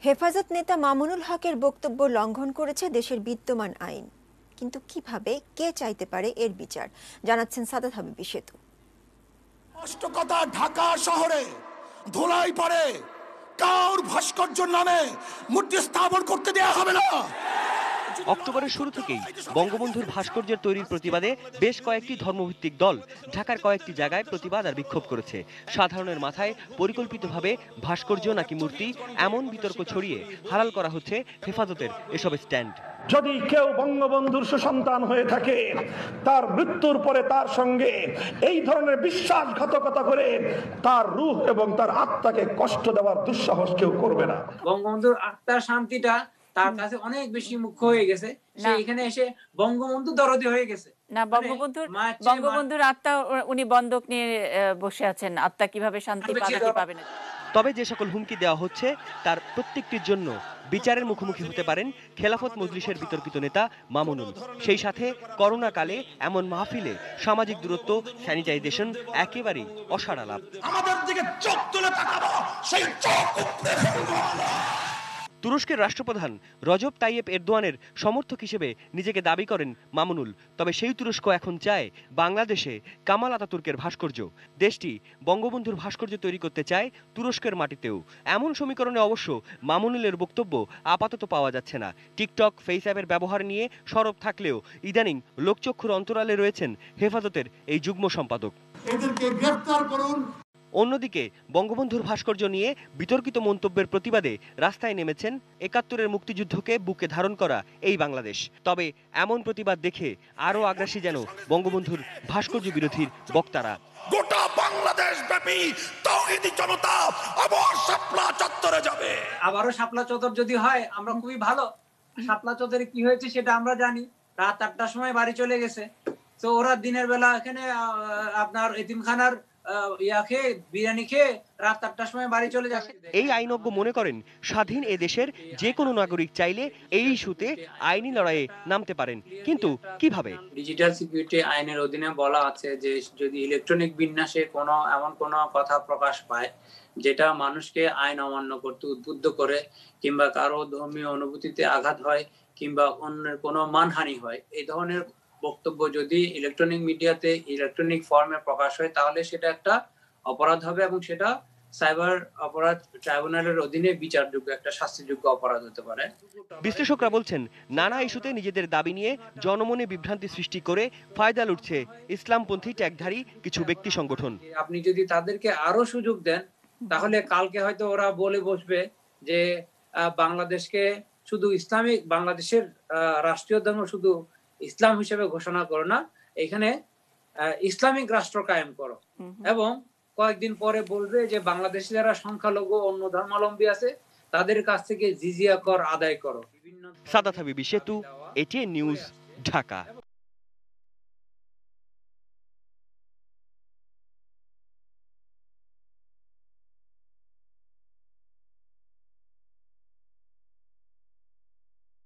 হেফাজত নেতা মামুনুল হকের বক্তব্য লঙ্ঘন করেছে দেশের বিদ্যমান আইন, কিন্তু কিভাবে, কে চাইতে পারে এর বিচার, জানাচ্ছেন সাদাত হাবিবি সেতু। স্পষ্ট কথা, ঢাকা শহরে ধুলাই পড়ে কাউর ভাস্কর্যের নামে মূর্তি স্থাপন করতে দেওয়া হবে না। অক্টোবরের শুরু থেকেই বঙ্গবন্ধুর ভাস্কর্যের তৈরির প্রতিবাদে বেশ কয়েকটি ধর্মভিত্তিক দল ঢাকার কয়েকটি জায়গায় প্রতিবাদ আর বিক্ষোভ করেছে। সাধারণের মাথায় পরিকল্পিতভাবে ভাস্কর্য নাকি মূর্তি, এমন বিতর্ক ছড়িয়ে হালাল করা হচ্ছে হেফাজতের এসব স্ট্যান্ড। যদি কেউ বঙ্গবন্ধুর সুসন্তান হয়ে থাকে, তার মৃত্যুর পরে তার সঙ্গে এই ধরনের বিশ্বাসঘাতকতা করে তার রূহ এবং তার আত্মাকে কষ্ট দেওয়ার দুঃসাহস কেউ করবে না। বঙ্গবন্ধুর আত্মার শান্তিটা তার কাছে অনেক বেশি মুখ্য হয়ে গেছে। সে এখানে এসে বঙ্গবন্ধু দরদি হয়ে গেছে না। বঙ্গবন্ধুর আত্মা উনি বন্ধক নিয়ে বসে আছেন, আত্মা কিভাবে শান্তি পাবে না। তবে যে সকল হুমকি দেওয়া হচ্ছে তার প্রত্যেকটির জন্য বিচারের মুখোমুখি হতে পারেন খেলাফত মজলিসের বিতর্কিত নেতা মামুনুল। সেই সাথে করোনাকালে এমন মাহফিলে সামাজিক দূরত্ব, স্যানিটাইজেশন একেবারেই অসাড়ালাপ। আমাদের দিকে চোখ তুলে তাকাবো, সেই চোখ উপড়ে ফেলবো। তুরস্কের রাষ্ট্রপ্রধান রজব তাইয়েপ এরদোয়ানের সমর্থক হিসেবে নিজেকে দাবি করেন মামুনুল। তবে সেই তুরস্ক এখন চায় বাংলাদেশে কামাল আতাতুর্কের ভাস্কর্য। দেশটি বঙ্গবন্ধুর ভাস্কর্য তৈরি করতে চায় তুরস্কের মাটিতেও। এমন সমীকরণে অবশ্য মামুনুলের বক্তব্য আপাতত পাওয়া যাচ্ছে না। টিকটক, ফেস অ্যাপের ব্যবহার নিয়ে সরব থাকলেও ইদানিং লোকচক্ষুর অন্তরালে রয়েছেন হেফাজতের এই যুগ্ম সম্পাদক। এদেরকে গ্রেফতার করুন। অন্যদিকে বঙ্গবন্ধুর ভাস্কর্য নিয়ে বিতর্কিত মন্তব্যের প্রতিবাদে রাস্তায় নেমেছেন ৭১-এর মুক্তিযুদ্ধকে বুকে ধারণ করা এই বাংলাদেশ। তবে এমন প্রতিবাদ দেখে আরও আগ্রাসী যেন বঙ্গবন্ধুর ভাস্কর্য বিরোধীর বক্তারা। গোটা বাংলাদেশ ব্যাপী তাওহীদি জনতা আবার শাপলা চত্বরে যাবে। আবারও শাপলা চত্বর যদি হয় আমরা খুবই ভালো। শাপলা চত্বরে কি হয়েছে সেটা আমরা জানি। রাত ৮টার সময় বাড়ি চলে গেছে। তো ওরা দিনের বেলা এখানে আপনার এতিমখানার বিরিয়ানি খেয়ে রাত ৮টার সময় বাড়ি চলে যাচ্ছে। এই আইনজ্ঞ মনে করেন স্বাধীন এ দেশের যে কোনো নাগরিক চাইলে এই ইস্যুতে আইনি লড়াইয়ে নামতে পারেন, কিন্তু কিভাবে? ডিজিটাল সিকিউরিটি আইনের অধীনে বলা আছে যে যদি ইলেকট্রনিক বিন্যাসে এমন কোনো কথা প্রকাশ পায় যেটা মানুষকে আইন অমান্য করতে উদ্বুদ্ধ করে, কিংবা কারো ধর্মীয় অনুভূতিতে আঘাত হয়, কিংবা অন্যের কোনো মানহানি হয়, এই ধরনের বক্তব্য যদি ইলেকট্রনিক মিডিয়াতে ইলেকট্রনিক ফর্মে প্রকাশ হয় তাহলে সেটা একটা অপরাধ হবে এবং সেটা সাইবার অপরাধ ট্রাইব্যুনালের অধীনে বিচারযোগ্য একটা শাস্তিযোগ্য অপরাধ হতে পারে। বিশ্লেষকরা বলছেন নানা ইস্যুতে নিজেদের দাবি নিয়ে জনমনে বিভ্রান্তি সৃষ্টি করে ফায়দা লুটছে ইসলামপন্থী ট্যাগধারী কিছু ব্যক্তি সংগঠন। আপনি যদি তাদেরকে আরো সুযোগ দেন তাহলে কালকে হয়তো ওরা বলে বসবে যে বাংলাদেশকে শুধু ইসলামিক, বাংলাদেশের রাষ্ট্রীয় ধর্ম শুধু ইসলাম হিসেবে ঘোষণা করো না, এখানে ইসলামিক রাষ্ট্র কায়েম করো। এবং কয়েকদিন পরে বলবে যে বাংলাদেশে যারা সংখ্যালঘু অন্য ধর্মাবলম্বী আছে তাদের কাছ থেকে জিজিয়া কর আদায় করো। সাদাত হাবিবি সেতু, এটিএন নিউজ, ঢাকা।